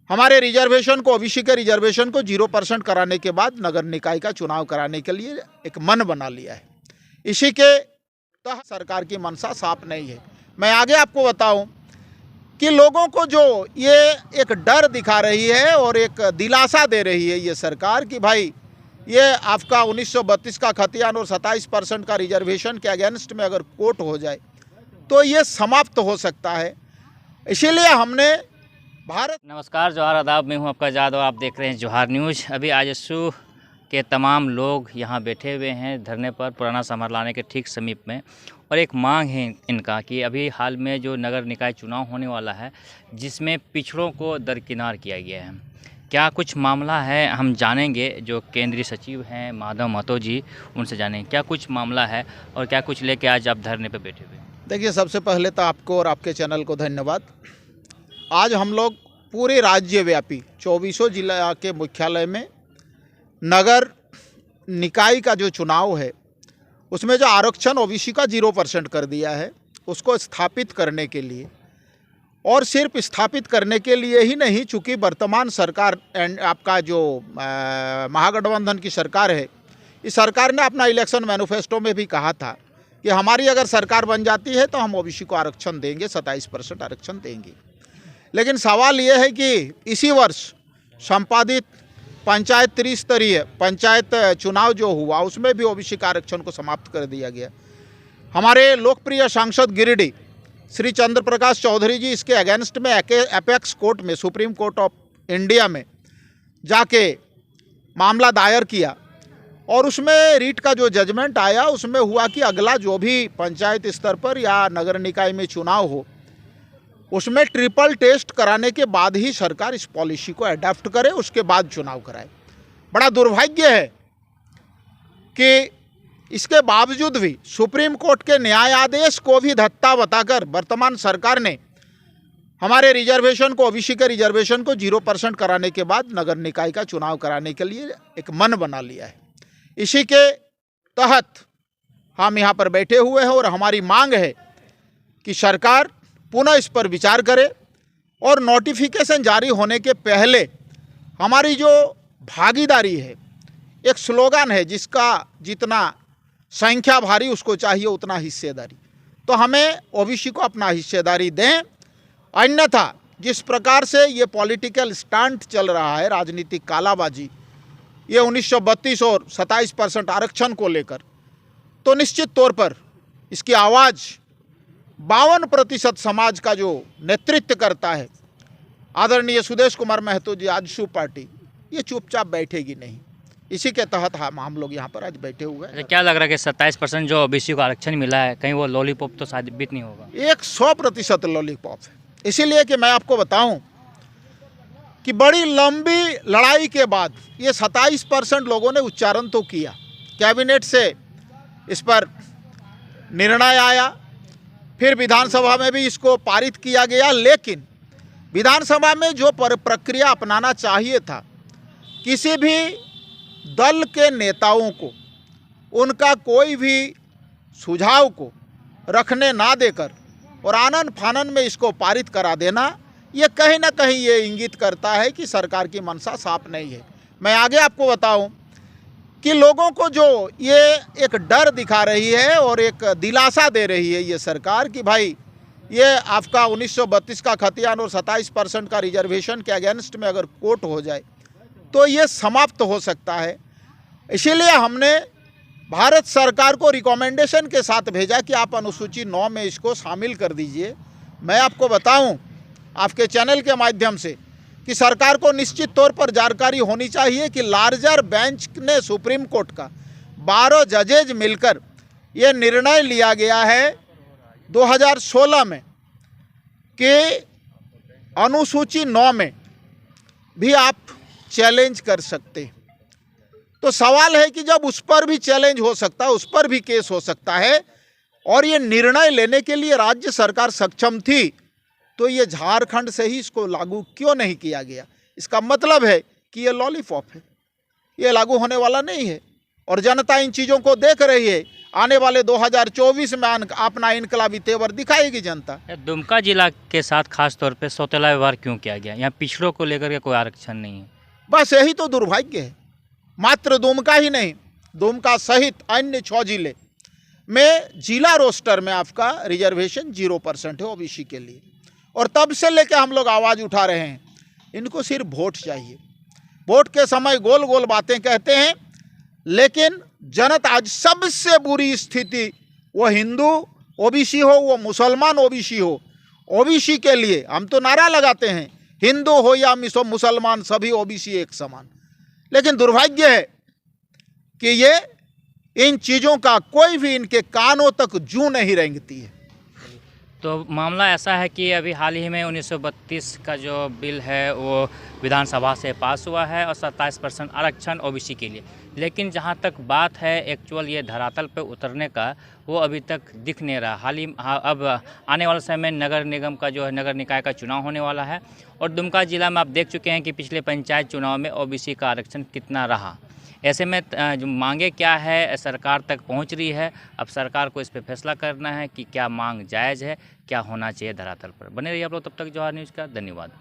हमारे रिजर्वेशन को, ओबीसी के रिजर्वेशन को 0% कराने के बाद नगर निकाय का चुनाव कराने के लिए एक मन बना लिया है। इसी के तहत सरकार की मंशा साफ नहीं है। मैं आगे आपको बताऊं कि लोगों को जो ये एक डर दिखा रही है और एक दिलासा दे रही है ये सरकार कि भाई ये आपका 1932 का खतियान और 27% का रिजर्वेशन के अगेंस्ट में अगर कोर्ट हो जाए तो ये समाप्त हो सकता है। इसीलिए हमने नमस्कार, जोहार आदाब। मैं हूं आपका जादव, आप देख रहे हैं जोहार न्यूज़। अभी आजसू के तमाम लोग यहां बैठे हुए हैं धरने पर, पुराना समर लाने के ठीक समीप में। और एक मांग है इनका कि अभी हाल में जो नगर निकाय चुनाव होने वाला है जिसमें पिछड़ों को दरकिनार किया गया है, क्या कुछ मामला है हम जानेंगे। जो केंद्रीय सचिव हैं माधव महतो जी, उनसे जानेंगे क्या कुछ मामला है और क्या कुछ लेके आज आप धरने पर बैठे हुए हैं। देखिए, सबसे पहले तो आपको और आपके चैनल को धन्यवाद। आज हम लोग पूरे राज्यव्यापी 24 जिला के मुख्यालय में नगर निकाय का जो चुनाव है उसमें जो आरक्षण ओबीसी का 0% कर दिया है उसको स्थापित करने के लिए, और सिर्फ स्थापित करने के लिए ही नहीं, चूँकि वर्तमान सरकार आपका जो महागठबंधन की सरकार है, इस सरकार ने अपना इलेक्शन मैनिफेस्टो में भी कहा था कि हमारी अगर सरकार बन जाती है तो हम ओबीसी को आरक्षण देंगे, 27% आरक्षण देंगे। लेकिन सवाल ये है कि इसी वर्ष संपादित पंचायत त्रिस्तरीय पंचायत चुनाव जो हुआ उसमें भी ओबीसी का आरक्षण को समाप्त कर दिया गया। हमारे लोकप्रिय सांसद गिरिडीह श्री चंद्र प्रकाश चौधरी जी इसके अगेंस्ट में एपेक्स कोर्ट में, सुप्रीम कोर्ट ऑफ इंडिया में जाके मामला दायर किया, और उसमें रीट का जो जजमेंट आया उसमें हुआ कि अगला जो भी पंचायत स्तर पर या नगर निकाय में चुनाव हो उसमें ट्रिपल टेस्ट कराने के बाद ही सरकार इस पॉलिसी को अडॉप्ट करे, उसके बाद चुनाव कराए। बड़ा दुर्भाग्य है कि इसके बावजूद भी सुप्रीम कोर्ट के न्याय आदेश को भी धत्ता बताकर वर्तमान सरकार ने हमारे रिजर्वेशन को, ओबीसी के रिजर्वेशन को 0% कराने के बाद नगर निकाय का चुनाव कराने के लिए एक मन बना लिया है। इसी के तहत हम यहाँ पर बैठे हुए हैं और हमारी मांग है कि सरकार पुनः इस पर विचार करे और नोटिफिकेशन जारी होने के पहले हमारी जो भागीदारी है, एक स्लोगन है जिसका जितना संख्या भारी उसको चाहिए उतना हिस्सेदारी, तो हमें ओबीसी को अपना हिस्सेदारी दें। अन्यथा जिस प्रकार से ये पॉलिटिकल स्टंट चल रहा है, राजनीतिक कालाबाजी, ये 1932 और 27% आरक्षण को लेकर, तो निश्चित तौर पर इसकी आवाज़ 52% समाज का जो नेतृत्व करता है आदरणीय सुदेश कुमार महतो जी, आजसू पार्टी, ये चुपचाप बैठेगी नहीं। इसी के तहत हम लोग यहाँ पर आज बैठे हुए हैं। क्या लग रहा है कि 27% जो ओबीसी को आरक्षण मिला है कहीं वो लॉलीपॉप तो साबित नहीं होगा? 100% लॉलीपॉप है। इसीलिए कि मैं आपको बताऊं कि बड़ी लंबी लड़ाई के बाद ये 27% लोगों ने उच्चारण तो किया, कैबिनेट से इस पर निर्णय आया, फिर विधानसभा में भी इसको पारित किया गया। लेकिन विधानसभा में जो प्रक्रिया अपनाना चाहिए था, किसी भी दल के नेताओं को उनका कोई भी सुझाव को रखने ना देकर और आनन फानन में इसको पारित करा देना, ये कहीं ना कहीं ये इंगित करता है कि सरकार की मंशा साफ नहीं है। मैं आगे आपको बताऊं कि लोगों को जो ये एक डर दिखा रही है और एक दिलासा दे रही है ये सरकार कि भाई ये आपका 1932 का खतियान और 27% का रिजर्वेशन के अगेंस्ट में अगर कोर्ट हो जाए तो ये समाप्त हो सकता है। इसीलिए हमने भारत सरकार को रिकमेंडेशन के साथ भेजा कि आप अनुसूची 9 में इसको शामिल कर दीजिए। मैं आपको बताऊं आपके चैनल के माध्यम से कि सरकार को निश्चित तौर पर जानकारी होनी चाहिए कि लार्जर बेंच ने, सुप्रीम कोर्ट का 12 जजेज मिलकर ये निर्णय लिया गया है 2016 में कि अनुसूची 9 में भी आप चैलेंज कर सकते हैं। तो सवाल है कि जब उस पर भी चैलेंज हो सकता है, उस पर भी केस हो सकता है, और ये निर्णय लेने के लिए राज्य सरकार सक्षम थी, तो ये झारखंड से ही इसको लागू क्यों नहीं किया गया? इसका मतलब है कि ये लॉलीपॉप है, ये लागू होने वाला नहीं है। और जनता इन चीज़ों को देख रही है। आने वाले 2024 में अपना इनकलाबी तेवर दिखाएगी जनता। दुमका जिला के साथ खास तौर पे सौतेला व्यवहार क्यों किया गया? यहाँ पिछड़ों को लेकर के कोई आरक्षण नहीं है। बस यही तो दुर्भाग्य है। मात्र दुमका ही नहीं, दुमका सहित अन्य 6 जिले में जिला रोस्टर में आपका रिजर्वेशन 0% है ओबीसी के लिए। और तब से लेके हम लोग आवाज़ उठा रहे हैं, इनको सिर्फ वोट चाहिए। वोट के समय गोल गोल बातें कहते हैं, लेकिन जनता आज सबसे बुरी स्थिति, वो हिंदू ओबीसी हो, वो मुसलमान ओबीसी हो, ओबीसी के लिए हम तो नारा लगाते हैं, हिंदू हो या मुसलमान सभी ओबीसी एक समान। लेकिन दुर्भाग्य है कि ये इन चीज़ों का कोई भी इनके कानों तक जूं नहीं रेंगती है। तो मामला ऐसा है कि अभी हाल ही में 1932 का जो बिल है वो विधानसभा से पास हुआ है और 27% आरक्षण ओबीसी के लिए, लेकिन जहां तक बात है एक्चुअल ये धरातल पे उतरने का, वो अभी तक दिख नहीं रहा। अब आने वाले समय में नगर निगम का जो है नगर निकाय का चुनाव होने वाला है और दुमका जिला में आप देख चुके हैं कि पिछले पंचायत चुनाव में ओबीसी का आरक्षण कितना रहा। ऐसे में जो मांगे क्या है सरकार तक पहुंच रही है। अब सरकार को इस पे फैसला करना है कि क्या मांग जायज़ है, क्या होना चाहिए धरातल पर। बने रहिए आप लोग तब तक जवाहर न्यूज़ का। धन्यवाद।